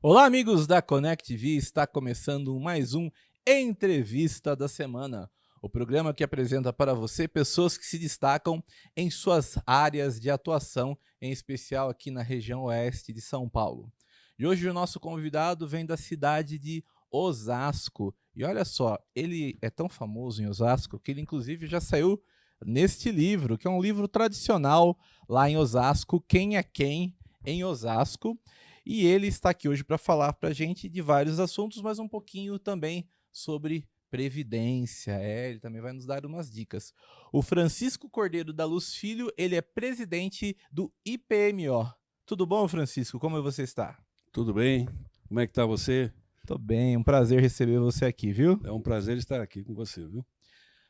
Olá, amigos da Connect TV, está começando mais um Entrevista da Semana, o programa que apresenta para você pessoas que se destacam em suas áreas de atuação, em especial aqui na região oeste de São Paulo. E hoje o nosso convidado vem da cidade de Osasco, e olha só, ele é tão famoso em Osasco que ele inclusive já saiu neste livro, que é um livro tradicional lá em Osasco, Quem é Quem em Osasco. E ele está aqui hoje para falar para a gente de vários assuntos, mas um pouquinho também sobre previdência. Ele também vai nos dar umas dicas. O Francisco Cordeiro da Luz Filho, ele é presidente do IPMO. Tudo bom, Francisco? Como você está? Tudo bem? Como é que está você? Tô bem, um prazer receber você aqui, viu? É um prazer estar aqui com você, viu?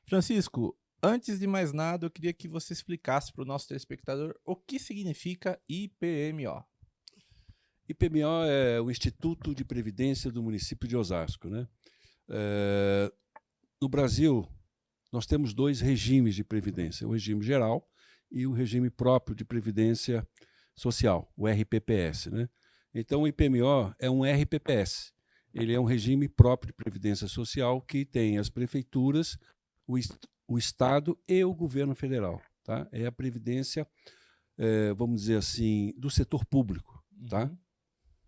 Francisco, antes de mais nada, eu queria que você explicasse para o nosso telespectador o que significa IPMO. IPMO é o Instituto de Previdência do município de Osasco, né? No Brasil, nós temos dois regimes de previdência, o regime geral e o regime próprio de previdência social, o RPPS, né? Então, o IPMO é um RPPS. Ele é um regime próprio de previdência social que tem as prefeituras, o Estado e o governo federal, tá? É a previdência, vamos dizer assim, do setor público, tá?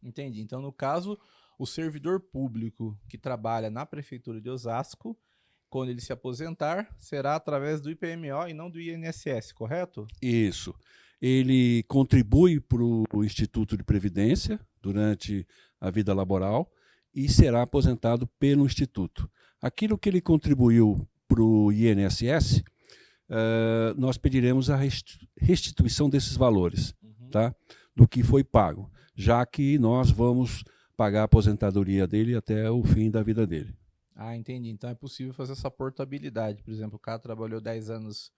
Entendi. Então, no caso, o servidor público que trabalha na prefeitura de Osasco, quando ele se aposentar, será através do IPMO e não do INSS, correto? Isso. Ele contribui para o Instituto de Previdência durante a vida laboral e será aposentado pelo Instituto. Aquilo que ele contribuiu para o INSS, nós pediremos a restituição desses valores, tá? Do que foi pago, já que nós vamos pagar a aposentadoria dele até o fim da vida dele. Ah, entendi. Então é possível fazer essa portabilidade. Por exemplo, o cara trabalhou 10 anos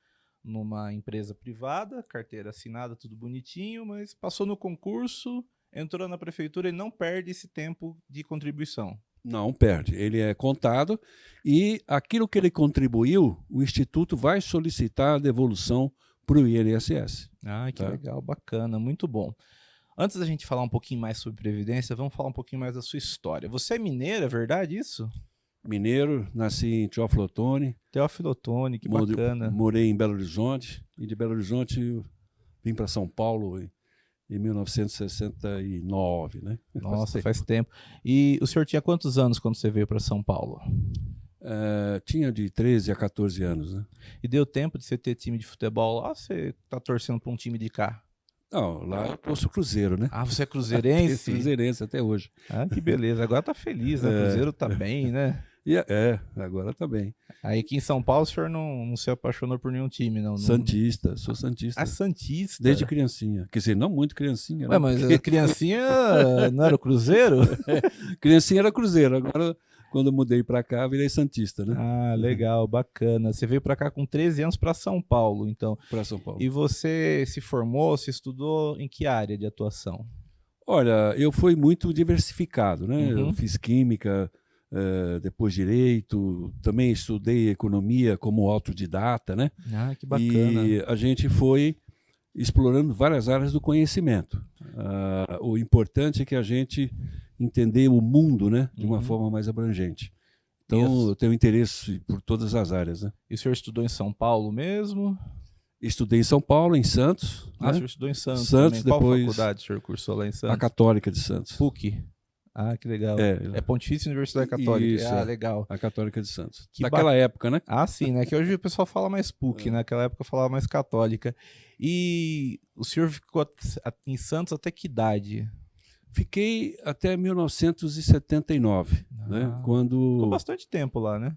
numa empresa privada, carteira assinada, tudo bonitinho, mas passou no concurso, entrou na prefeitura e não perde esse tempo de contribuição. Não perde, ele é contado e aquilo que ele contribuiu, o Instituto vai solicitar a devolução para o INSS. Ah, que legal, bafana, muito bom. Antes da gente falar um pouquinho mais sobre previdência, vamos falar um pouquinho mais da sua história. Você é mineiro, é verdade isso? Mineiro, nasci em Teófilo Otoni. Teófilo Otoni, que bacana. Morei em Belo Horizonte e de Belo Horizonte eu vim para São Paulo em 1969, né? Nossa, faz tempo. E o senhor tinha quantos anos quando você veio para São Paulo? Tinha de 13 a 14 anos, né? E deu tempo de você ter time de futebol lá ou você tá torcendo para um time de cá? Não, lá eu torço Cruzeiro, né? Ah, você é cruzeirense? Cruzeirense até hoje. Ah, que beleza. Agora tá feliz, né? O Cruzeiro tá bem, né? Agora tá bem. Aí aqui em São Paulo o senhor não se apaixonou por nenhum time, não? Santista, sou santista. Ah, santista? Desde criancinha. Quer dizer, não muito criancinha. Ué, mas a criancinha não era o Cruzeiro? Criancinha era Cruzeiro, agora quando eu mudei para cá virei santista, né? Ah, legal, bacana. Você veio para cá com 13 anos para São Paulo, então. Para São Paulo. E você se formou, se estudou em que área de atuação? Olha, eu fui muito diversificado, né? Eu fiz química, depois direito, também estudei economia como autodidata, né? Ah, que bacana. E a gente foi explorando várias áreas do conhecimento. O importante é que a gente entender o mundo, né, de uma forma mais abrangente. Então, eu tenho interesse por todas as áreas, né? E o senhor estudou em São Paulo mesmo? Estudei em São Paulo, em Santos. Ah, né? o senhor estudou em Santos Santos, também. Qual depois faculdade o senhor cursou lá em Santos? a Católica de Santos. PUC. Ah, que legal. É Pontifícia Universidade Católica. Isso, Ah, legal. A Católica de Santos. Que Naquela época, né? Ah, sim, né? Que hoje o pessoal fala mais PUC, né? Naquela época falava mais Católica. E o senhor ficou em Santos até que idade? Fiquei até 1979, né? Quando... Ficou bastante tempo lá, né?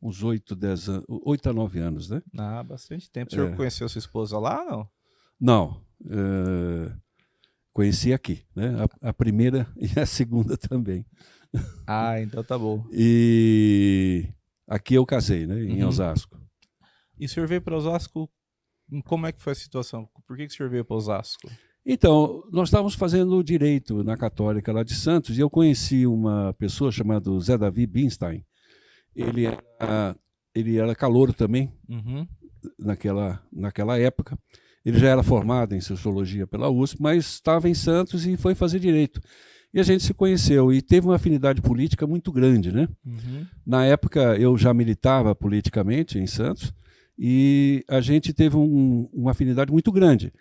Uns 8, 10 anos, 8 a 9 anos, né? Ah, bastante tempo. O senhor conheceu sua esposa lá, não? Não. Conheci aqui, né? A primeira e a segunda também. Ah, então tá bom. E aqui eu casei, né? Em Osasco. E o senhor veio para Osasco, como é que foi a situação? Por que o senhor veio para Osasco? Então, nós estávamos fazendo direito na Católica lá de Santos e eu conheci uma pessoa chamada Zé Davi Binstein. Ele era calouro também, naquela época. Ele já era formado em Sociologia pela USP, mas estava em Santos e foi fazer Direito. E a gente se conheceu e teve uma afinidade política muito grande, né? Na época, eu já militava politicamente em Santos e a gente teve uma afinidade muito grande.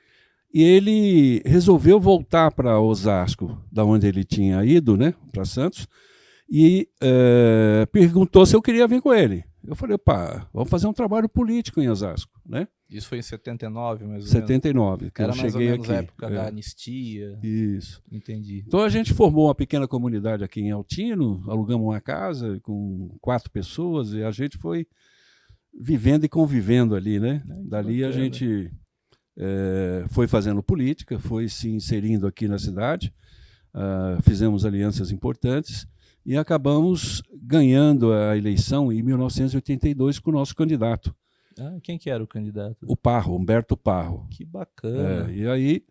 E ele resolveu voltar para Osasco, da onde ele tinha ido, né, para Santos, e perguntou se eu queria vir com ele. Eu falei, pá, vamos fazer um trabalho político em Osasco, né? Isso foi em 79, mais ou menos? 79, que era eu mais cheguei ou menos aqui. A época da anistia. Isso. Entendi. Então a gente formou uma pequena comunidade aqui em Altino, alugamos uma casa com 4 pessoas e a gente foi vivendo e convivendo ali, né? Dali a gente foi fazendo política, foi se inserindo aqui na cidade, fizemos alianças importantes e acabamos ganhando a eleição em 1982 com o nosso candidato. Quem que era o candidato? O Parro, Humberto Parro. Que bacana. E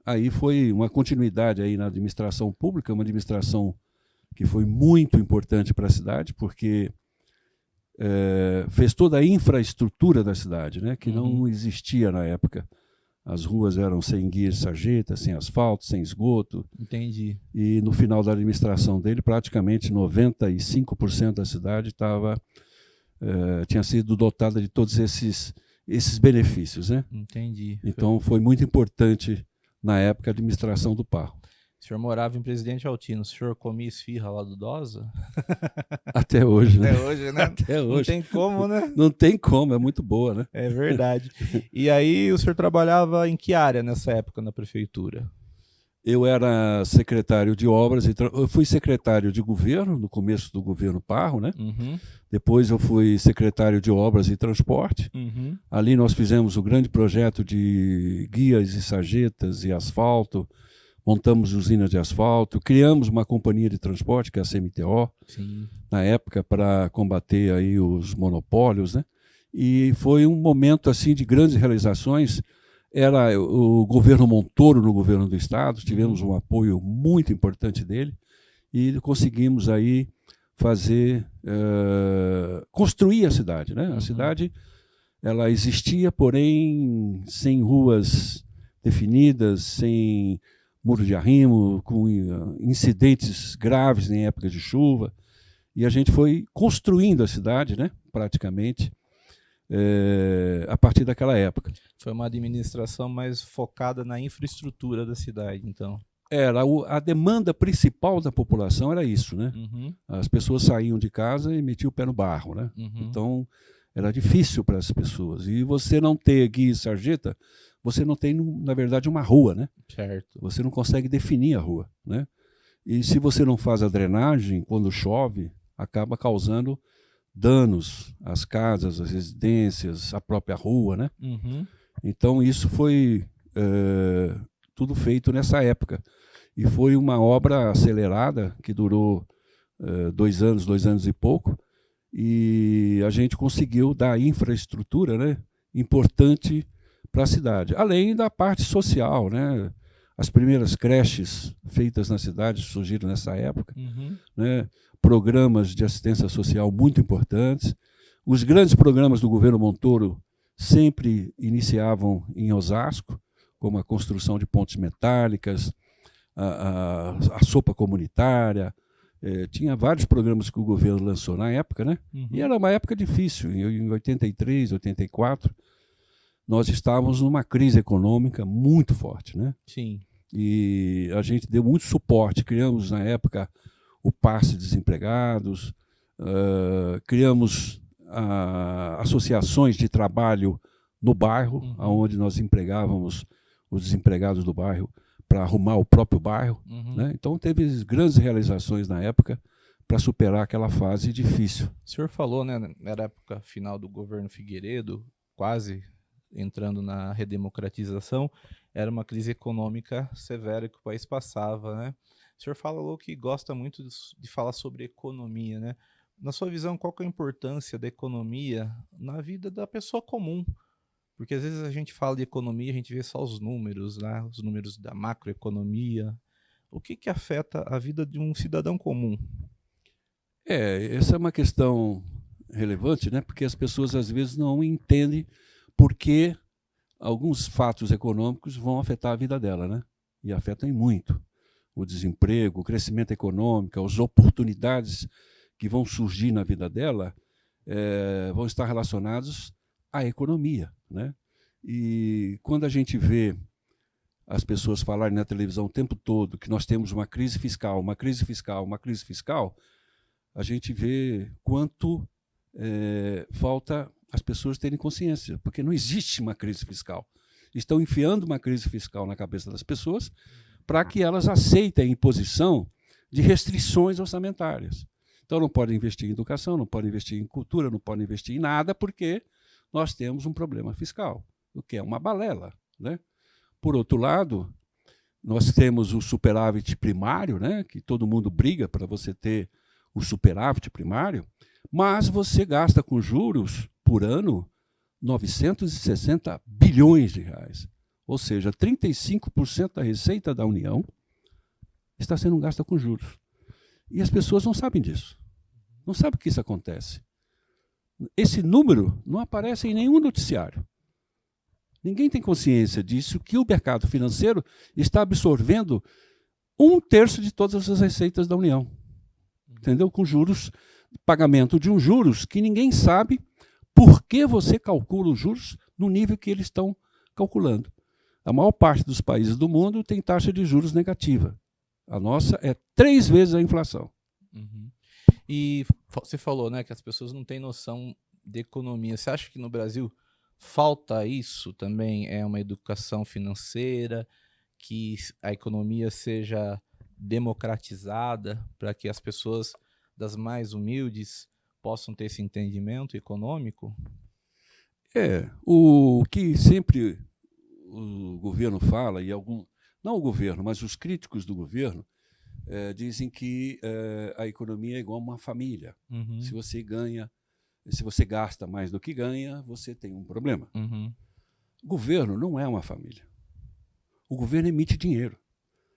aí foi uma continuidade aí na administração pública, uma administração que foi muito importante para a cidade, porque fez toda a infraestrutura da cidade, né, que não existia na época. As ruas eram sem guia de sarjeta, sem asfalto, sem esgoto. Entendi. E no final da administração dele, praticamente 95% da cidade tinha sido dotada de todos esses benefícios, né? Entendi. Então foi muito importante na época a administração do Parro. O senhor morava em Presidente Altino, o senhor comia esfirra lá do Dosa? Até hoje, né? Até hoje, né? Até hoje. Não tem como, né? Não tem como, é muito boa, né? É verdade. E aí o senhor trabalhava em que área nessa época na prefeitura? Eu era secretário de obras, eu fui secretário de governo no começo do governo Parro, né? Depois eu fui secretário de obras e transporte. Ali nós fizemos o grande projeto de guias e sarjetas e asfalto, montamos usinas de asfalto, criamos uma companhia de transporte, que é a CMTO, na época, para combater aí os monopólios, né? E foi um momento assim de grandes realizações. Era o governo Montoro no governo do estado, tivemos um apoio muito importante dele e conseguimos aí construir a cidade, né? A cidade, ela existia, porém sem ruas definidas, sem muro de arrimo, com incidentes graves em época de chuva, e a gente foi construindo a cidade, né? Praticamente, a partir daquela época. Foi uma administração mais focada na infraestrutura da cidade, então. A demanda principal da população era isso, né? As pessoas saíam de casa e metiam o pé no barro, né? Então, era difícil para as pessoas. E você não ter guia e sarjeta, você não tem, na verdade, uma rua, né? Certo. Você não consegue definir a rua, né? E se você não faz a drenagem, quando chove, acaba causando danos às casas, às residências, à própria rua, né? Então, isso foi tudo feito nessa época. E foi uma obra acelerada, que durou 2 anos e pouco, e a gente conseguiu dar infraestrutura, né, importante para a cidade. Além da parte social, né? As primeiras creches feitas na cidade surgiram nessa época, né? Programas de assistência social muito importantes. Os grandes programas do governo Montoro sempre iniciavam em Osasco, como a construção de pontes metálicas, a sopa comunitária. Tinha vários programas que o governo lançou na época, né? E era uma época difícil. Em 83, 84, nós estávamos numa crise econômica muito forte, né? Sim. E a gente deu muito suporte. Criamos, na época, o passe de desempregados, criamos associações de trabalho no bairro, onde nós empregávamos os desempregados do bairro para arrumar o próprio bairro, né? Então teve grandes realizações na época para superar aquela fase difícil. O senhor falou, né, na época final do governo Figueiredo, quase entrando na redemocratização, era uma crise econômica severa que o país passava, né? O senhor falou que gosta muito de falar sobre economia, né? Na sua visão, qual que é a importância da economia na vida da pessoa comum? Porque às vezes a gente fala de economia, a gente vê só os números, né? Os números da macroeconomia. O que afeta a vida de um cidadão comum? Essa é uma questão relevante, né? Porque as pessoas às vezes não entendem por que alguns fatos econômicos vão afetar a vida dela, né? E afetam muito. O desemprego, o crescimento econômico, as oportunidades que vão surgir na vida dela vão estar relacionados à economia, né? E quando a gente vê as pessoas falarem na televisão o tempo todo que nós temos uma crise fiscal, uma crise fiscal, uma crise fiscal, a gente vê quanto falta as pessoas terem consciência, porque não existe uma crise fiscal. Estão enfiando uma crise fiscal na cabeça das pessoas para que elas aceitem a imposição de restrições orçamentárias. Então não podem investir em educação, não podem investir em cultura, não podem investir em nada, porque nós temos um problema fiscal, o que é uma balela, né? Por outro lado, nós temos o superávit primário, né, que todo mundo briga para você ter o superávit primário, mas você gasta com juros por ano 960 bilhões de reais. Ou seja, 35% da receita da União está sendo gasta com juros. E as pessoas não sabem disso. Não sabem que isso acontece. Esse número não aparece em nenhum noticiário. Ninguém tem consciência disso, que o mercado financeiro está absorvendo 1/3 de todas as receitas da União. Entendeu? Com juros, pagamento de juros que ninguém sabe por que você calcula os juros no nível que eles estão calculando. A maior parte dos países do mundo tem taxa de juros negativa. A nossa é 3 vezes a inflação. Uhum. E você falou, né, que as pessoas não têm noção de economia. Você acha que no Brasil falta isso também? É uma educação financeira, que a economia seja democratizada para que as pessoas das mais humildes possam ter esse entendimento econômico? O que sempre o governo fala, e não o governo, mas os críticos do governo, dizem que a economia é igual a uma família. Uhum. Se você gasta mais do que ganha, você tem um problema. Uhum. O governo não é uma família. O governo emite dinheiro.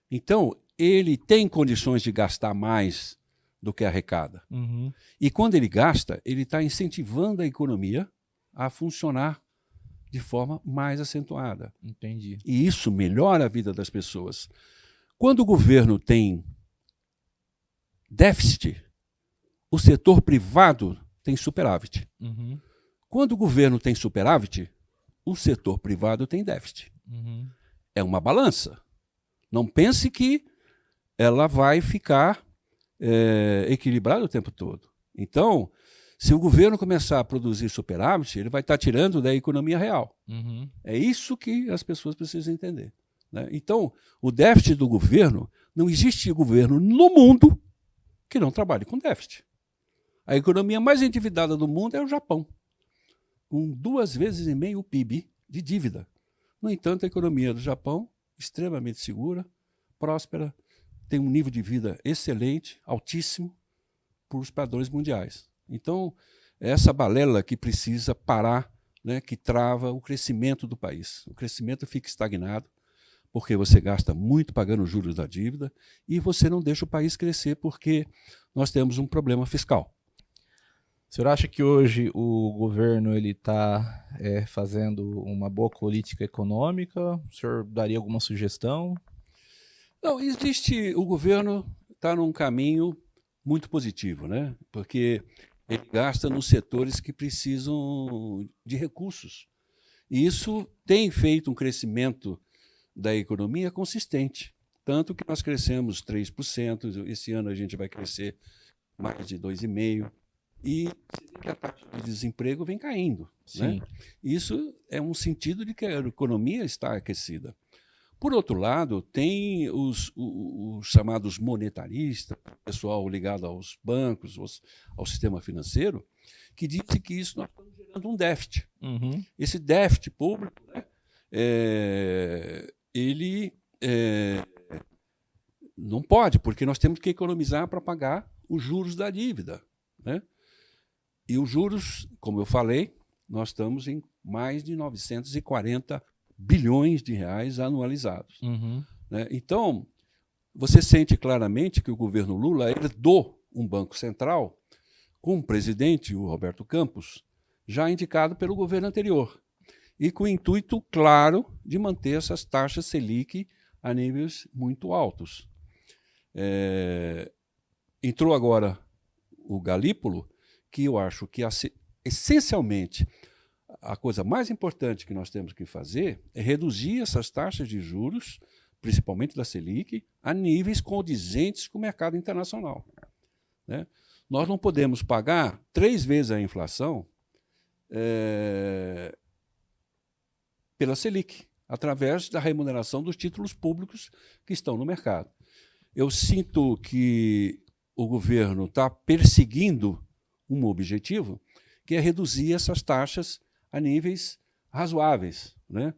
Então, ele tem condições de gastar mais do que arrecada. Uhum. E quando ele gasta, ele está incentivando a economia a funcionar de forma mais acentuada. Entendi. E isso melhora a vida das pessoas. Quando o governo tem déficit, o setor privado tem superávit. Uhum. Quando o governo tem superávit, o setor privado tem déficit. Uhum. É uma balança. Não pense que ela vai ficar equilibrada o tempo todo. Então, se o governo começar a produzir superávit, ele vai estar tirando da economia real. Uhum. É isso que as pessoas precisam entender, né? Então, o déficit do governo, não existe governo no mundo que não trabalhe com déficit. A economia mais endividada do mundo é o Japão, com 2,5 vezes o PIB de dívida. No entanto, a economia do Japão, extremamente segura, próspera, tem um nível de vida excelente, altíssimo, para os padrões mundiais. Então, é essa balela que precisa parar, né, que trava o crescimento do país. O crescimento fica estagnado, porque você gasta muito pagando os juros da dívida e você não deixa o país crescer, porque nós temos um problema fiscal. O senhor acha que hoje o governo está fazendo uma boa política econômica? O senhor daria alguma sugestão? Não, o governo está num caminho muito positivo, né? Porque ele gasta nos setores que precisam de recursos. E isso tem feito um crescimento da economia consistente. Tanto que nós crescemos 3%, esse ano a gente vai crescer mais de 2,5%. E a taxa de desemprego vem caindo. Sim. Né? Isso é um sentido de que a economia está aquecida. Por outro lado, tem os chamados monetaristas, pessoal ligado aos bancos, ao sistema financeiro, que dizem que isso nós estamos gerando um déficit. Uhum. Esse déficit público, né, ele não pode, porque nós temos que economizar para pagar os juros da dívida, né? E os juros, como eu falei, nós estamos em mais de 940 bilhões de reais anualizados. Uhum. Né? Então, você sente claramente que o governo Lula herdou um banco central com um presidente, o Roberto Campos, já indicado pelo governo anterior, e com o intuito claro de manter essas taxas Selic a níveis muito altos. Entrou agora o Galípolo, que eu acho que, essencialmente, a coisa mais importante que nós temos que fazer é reduzir essas taxas de juros, principalmente da Selic, a níveis condizentes com o mercado internacional, né? Nós não podemos pagar 3 vezes a inflação pela Selic, através da remuneração dos títulos públicos que estão no mercado. Eu sinto que o governo está perseguindo um objetivo, que é reduzir essas taxas a níveis razoáveis, né?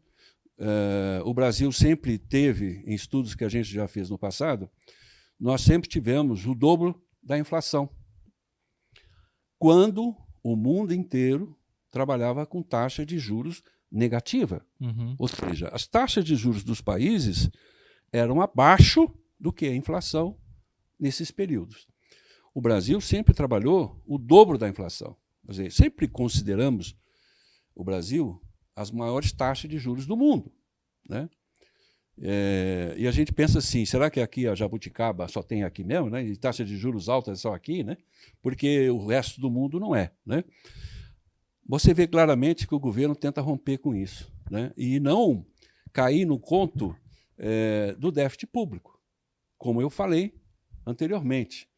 O Brasil sempre teve, em estudos que a gente já fez no passado, nós sempre tivemos o dobro da inflação, quando o mundo inteiro trabalhava com taxa de juros negativa. Ou seja, as taxas de juros dos países eram abaixo do que a inflação nesses períodos. O Brasil sempre trabalhou o dobro da inflação. Quer dizer, sempre consideramos o Brasil as maiores taxas de juros do mundo, né? E a gente pensa assim, será que aqui a jabuticaba só tem aqui mesmo, né? E taxa de juros altas só aqui, né? Porque o resto do mundo não é, né? Você vê claramente que o governo tenta romper com isso, né? E não cair no conto do déficit público, como eu falei anteriormente.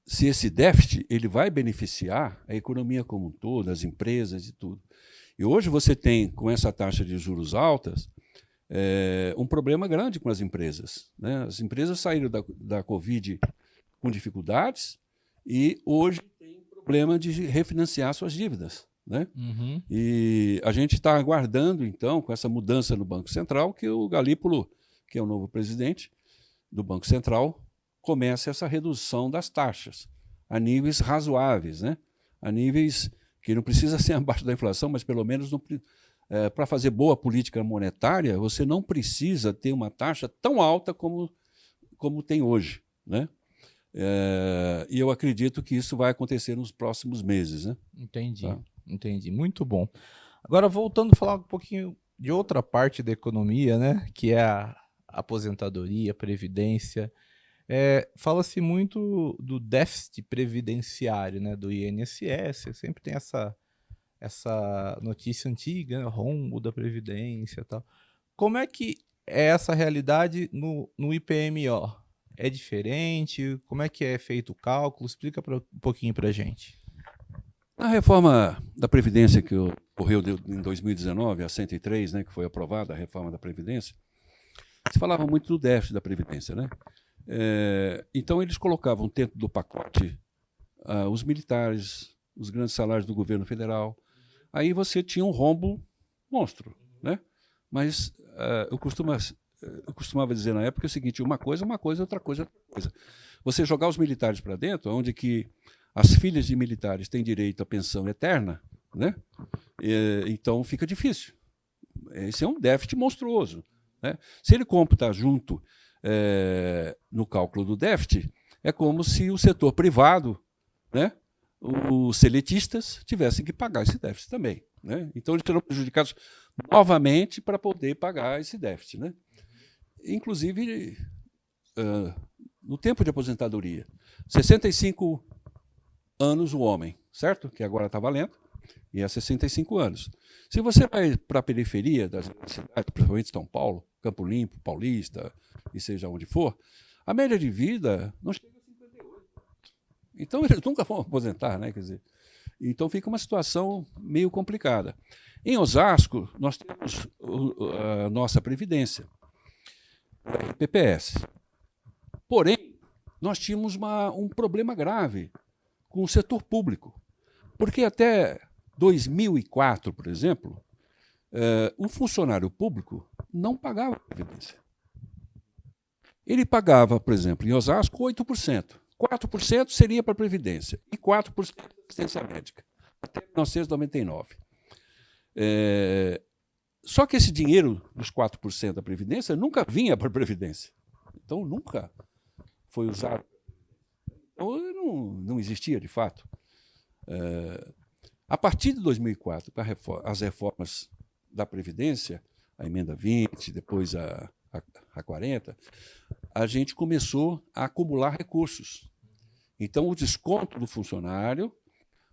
Se esse déficit ele vai beneficiar a economia como um todo, as empresas e tudo. E hoje você tem, com essa taxa de juros altas, um problema grande com as empresas, né? As empresas saíram da Covid com dificuldades e hoje tem problema de refinanciar suas dívidas, né? E a gente está aguardando, então, com essa mudança no Banco Central, que o Galípolo, que é o novo presidente do Banco Central, comece essa redução das taxas a níveis razoáveis, né? A níveis que não precisa ser abaixo da inflação, mas pelo menos para fazer boa política monetária, você não precisa ter uma taxa tão alta como tem hoje, né? E eu acredito que isso vai acontecer nos próximos meses, né? Entendi, Tá? entendi. Muito bom. Agora, voltando a falar um pouquinho de outra parte da economia, né? Que é a aposentadoria, previdência. Fala-se muito do déficit previdenciário, né, do INSS, sempre tem essa notícia antiga, né, rombo da Previdência e tal. Como é que é essa realidade no IPMO? É diferente? Como é que é feito o cálculo? Explica um pouquinho para a gente. A reforma da Previdência que ocorreu em 2019, a 103, né, que foi aprovada, a reforma da Previdência, se falava muito do déficit da Previdência, né? Então, eles colocavam dentro do pacote os militares, os grandes salários do governo federal. Aí você tinha um rombo monstro, né? Mas eu costumava dizer na época o seguinte, uma coisa, outra coisa, outra coisa. Você jogar os militares para dentro, onde que as filhas de militares têm direito à pensão eterna, né? Então fica difícil. Esse é um déficit monstruoso, né? Se ele computa junto no cálculo do déficit, é como se o setor privado, né, os seletistas, tivessem que pagar esse déficit também, né? Então, eles serão prejudicados novamente para poder pagar esse déficit, né? Inclusive, no tempo de aposentadoria, 65 anos o homem, certo? Que agora está valendo, e é 65 anos. Se você vai para a periferia das cidades, principalmente São Paulo, Campo Limpo, Paulista, e seja onde for, a média de vida não chega a 58. Então, eles nunca vão aposentar, né? Quer dizer, então fica uma situação meio complicada. Em Osasco, nós temos a nossa Previdência, o RPPS. Porém, nós tínhamos um problema grave com o setor público, porque até 2004, por exemplo, o funcionário público não pagava Previdência. Ele pagava, por exemplo, em Osasco, 8%. 4% seria para a Previdência e 4% para a assistência médica, até 1999. Só que esse dinheiro dos 4% da Previdência nunca vinha para a Previdência. Então, nunca foi usado. Então, não existia, de fato. A partir de 2004, as reformas da Previdência, a emenda 20, depois a 40, a gente começou a acumular recursos. Então, o desconto do funcionário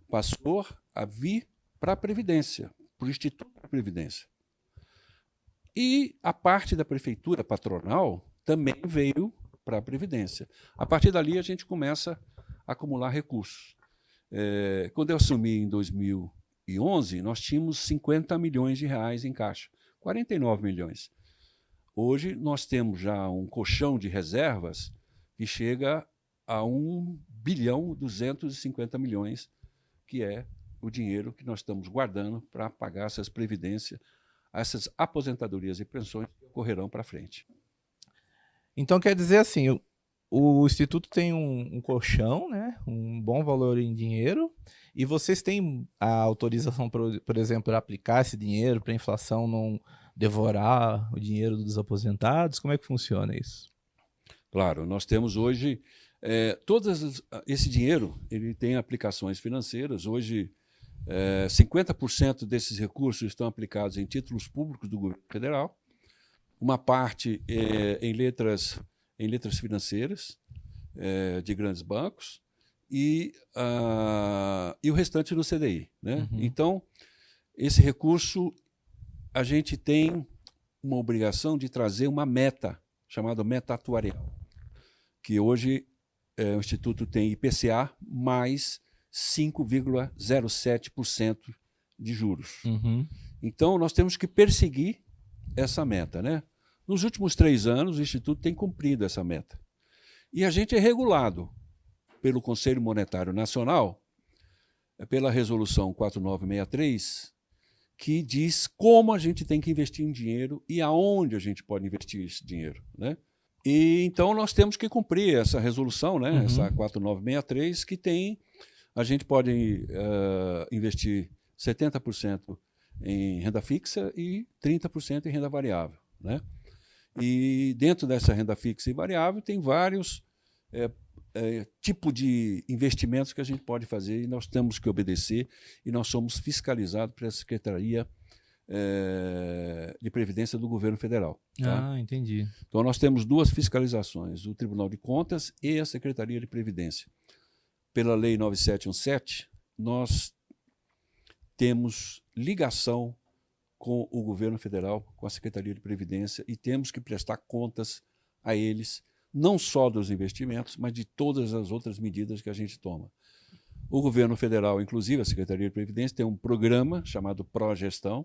passou a vir para a Previdência, para o Instituto da Previdência. E a parte da prefeitura patronal também veio para a Previdência. A partir dali, a gente começa a acumular recursos. Quando eu assumi em 2011, nós tínhamos 50 milhões de reais em caixa, 49 milhões. Hoje, nós temos já um colchão de reservas que chega a 1,250 bilhão, que é o dinheiro que nós estamos guardando para pagar essas previdências, essas aposentadorias e pensões que ocorrerão para frente. Então, quer dizer assim, o Instituto tem um colchão, né, um bom valor em dinheiro, e vocês têm a autorização, por exemplo, para aplicar esse dinheiro para a inflação não devorar o dinheiro dos aposentados? Como é que funciona isso? Claro, nós temos hoje, esse dinheiro ele tem aplicações financeiras. Hoje, 50% desses recursos estão aplicados em títulos públicos do governo federal, uma parte em letras financeiras de grandes bancos e o restante no CDI. Né? Uhum. Então, esse recurso, a gente tem uma obrigação de trazer uma meta, chamada meta atuarial, que hoje o Instituto tem IPCA mais 5,07% de juros. Uhum. Então, nós temos que perseguir essa meta. Né? Nos últimos 3 anos, o Instituto tem cumprido essa meta. E a gente é regulado pelo Conselho Monetário Nacional, pela Resolução 4963, que diz como a gente tem que investir em dinheiro e aonde a gente pode investir esse dinheiro. Né? E, então, nós temos que cumprir essa resolução, né? Uhum. Essa 4963, que tem... A gente pode investir 70% em renda fixa e 30% em renda variável. Né? E dentro dessa renda fixa e variável tem vários tipos de investimentos que a gente pode fazer e nós temos que obedecer, e nós somos fiscalizados pela Secretaria de Previdência do Governo Federal. Tá? Ah, entendi. Então, nós temos 2 fiscalizações, o Tribunal de Contas e a Secretaria de Previdência. Pela Lei 9717, nós temos ligação com o governo federal, com a Secretaria de Previdência, e temos que prestar contas a eles, não só dos investimentos, mas de todas as outras medidas que a gente toma. O governo federal, inclusive a Secretaria de Previdência, tem um programa chamado Progestão,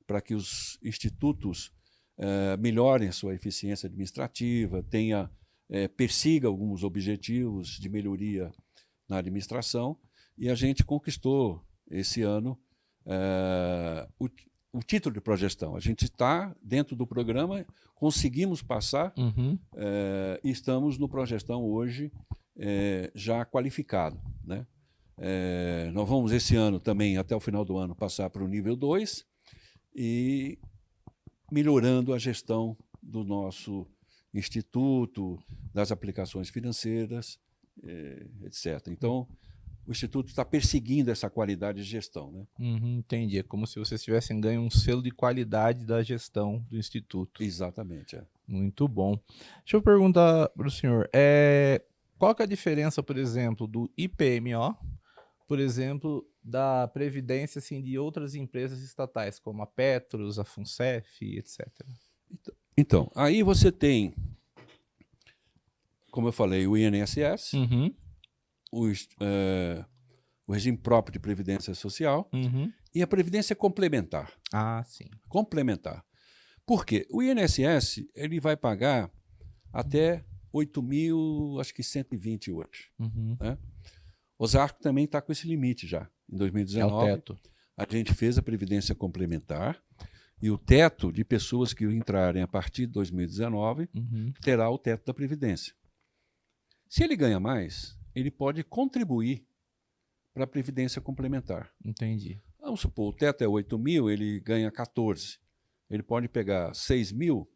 para que os institutos melhorem a sua eficiência administrativa, persiga alguns objetivos de melhoria na administração, e a gente conquistou esse ano o título de progestão. A gente está dentro do programa, conseguimos passar, Uhum. E estamos no progestão hoje já qualificado. Né? Nós vamos esse ano também, até o final do ano, passar para o nível 2 e melhorando a gestão do nosso instituto, das aplicações financeiras, etc. Então, o Instituto está perseguindo essa qualidade de gestão. Né? Uhum, entendi. É como se vocês tivessem ganho um selo de qualidade da gestão do Instituto. Exatamente. Muito bom. Deixa eu perguntar para o senhor, qual que é a diferença, por exemplo, do IPMO, por exemplo, da Previdência assim, de outras empresas estatais, como a Petros, a FUNCEF, etc.? Então, aí você tem, como eu falei, o INSS, Uhum. O regime próprio de previdência social, Uhum. e a previdência complementar. Ah, sim. Complementar. Por quê? O INSS ele vai pagar até 8.120 hoje. Uhum. Né? Osasco também está com esse limite já. Em 2019, É o teto. a gente fez a previdência complementar, e o teto de pessoas que entrarem a partir de 2019 Uhum. terá o teto da previdência. Se ele ganha mais, ele pode contribuir para a previdência complementar. Entendi. Vamos supor, o teto é 8.000, ele ganha 14. Ele pode pegar 6.000,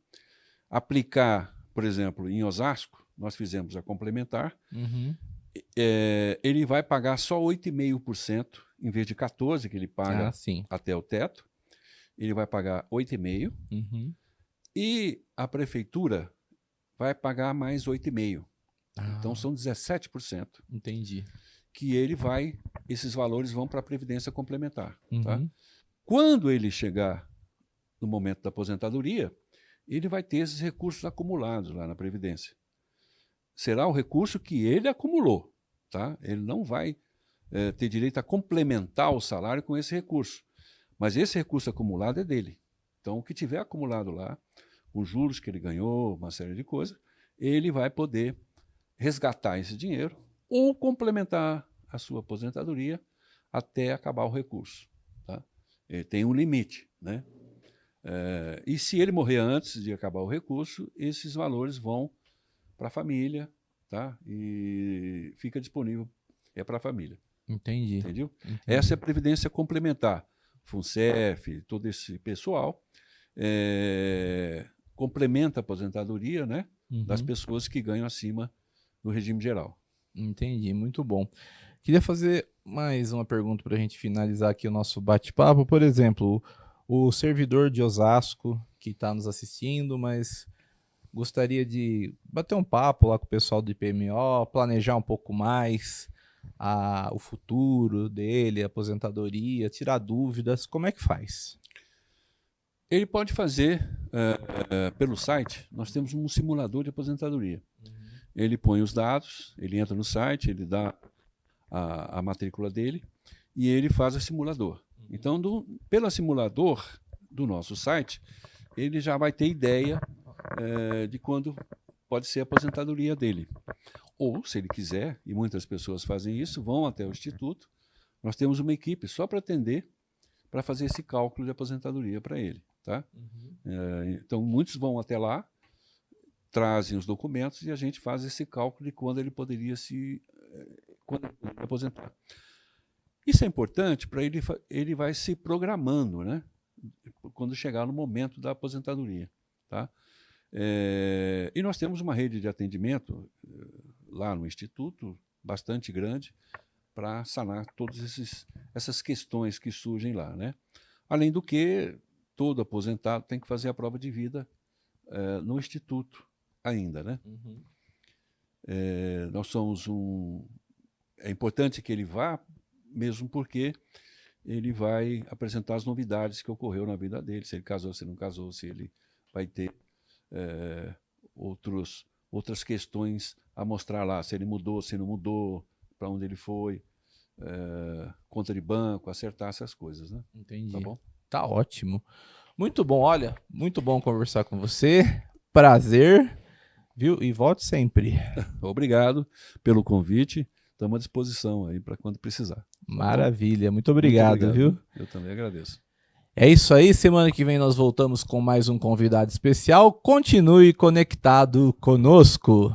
aplicar, por exemplo, em Osasco, nós fizemos a complementar, Uhum. ele vai pagar só 8,5%, em vez de 14% que ele paga até o teto. Ele vai pagar 8,5%. Uhum. E a prefeitura vai pagar mais 8,5%. Então são 17%. Entendi. Que esses valores vão para a Previdência Complementar. Uhum. Tá? Quando ele chegar no momento da aposentadoria, ele vai ter esses recursos acumulados lá na Previdência. Será o recurso que ele acumulou. Tá? Ele não vai ter direito a complementar o salário com esse recurso. Mas esse recurso acumulado é dele. Então, o que tiver acumulado lá, com juros que ele ganhou, uma série de coisas, ele vai poder resgatar esse dinheiro ou complementar a sua aposentadoria até acabar o recurso. Tá? Tem um limite. Né? E se ele morrer antes de acabar o recurso, esses valores vão para a família, tá? E fica disponível para a família. Entendi. Entendeu? Essa é a previdência complementar. FUNCEF, todo esse pessoal complementa a aposentadoria, né, das pessoas que ganham acima do regime geral. Entendi, muito bom. Queria fazer mais uma pergunta para a gente finalizar aqui o nosso bate-papo. Por exemplo, o servidor de Osasco que está nos assistindo, mas gostaria de bater um papo lá com o pessoal do IPMO, planejar um pouco mais o futuro dele, a aposentadoria, tirar dúvidas. Como é que faz? Ele pode fazer pelo site. Nós temos um simulador de aposentadoria. Ele põe os dados, ele entra no site, ele dá a matrícula dele e ele faz o simulador. Então, pelo simulador do nosso site, ele já vai ter ideia de quando pode ser a aposentadoria dele. Ou, se ele quiser, e muitas pessoas fazem isso, vão até o Instituto. Nós temos uma equipe só para atender, para fazer esse cálculo de aposentadoria para ele. Tá? Então, muitos vão até lá, trazem os documentos e a gente faz esse cálculo de quando ele poderia quando ele poderia aposentar. Isso é importante para ele vai se programando, né? Quando chegar no momento da aposentadoria. Tá? E nós temos uma rede de atendimento lá no Instituto, bastante grande, para sanar todas essas questões que surgem lá. Né? Além do que, todo aposentado tem que fazer a prova de vida no Instituto ainda. Né? Nós somos é importante que ele vá, mesmo porque ele vai apresentar as novidades que ocorreu na vida dele, se ele casou, se não casou, se ele vai ter outras questões a mostrar lá, se ele mudou, se não mudou, para onde ele foi, conta de banco, acertar essas coisas. Né? Entendi. Tá bom? Tá ótimo. Muito bom, olha, muito bom conversar com você. Prazer, viu? E volte sempre. Obrigado pelo convite. Estamos à disposição aí para quando precisar. Maravilha, muito obrigado, viu? Eu também agradeço. É isso aí, semana que vem nós voltamos com mais um convidado especial. Continue conectado conosco.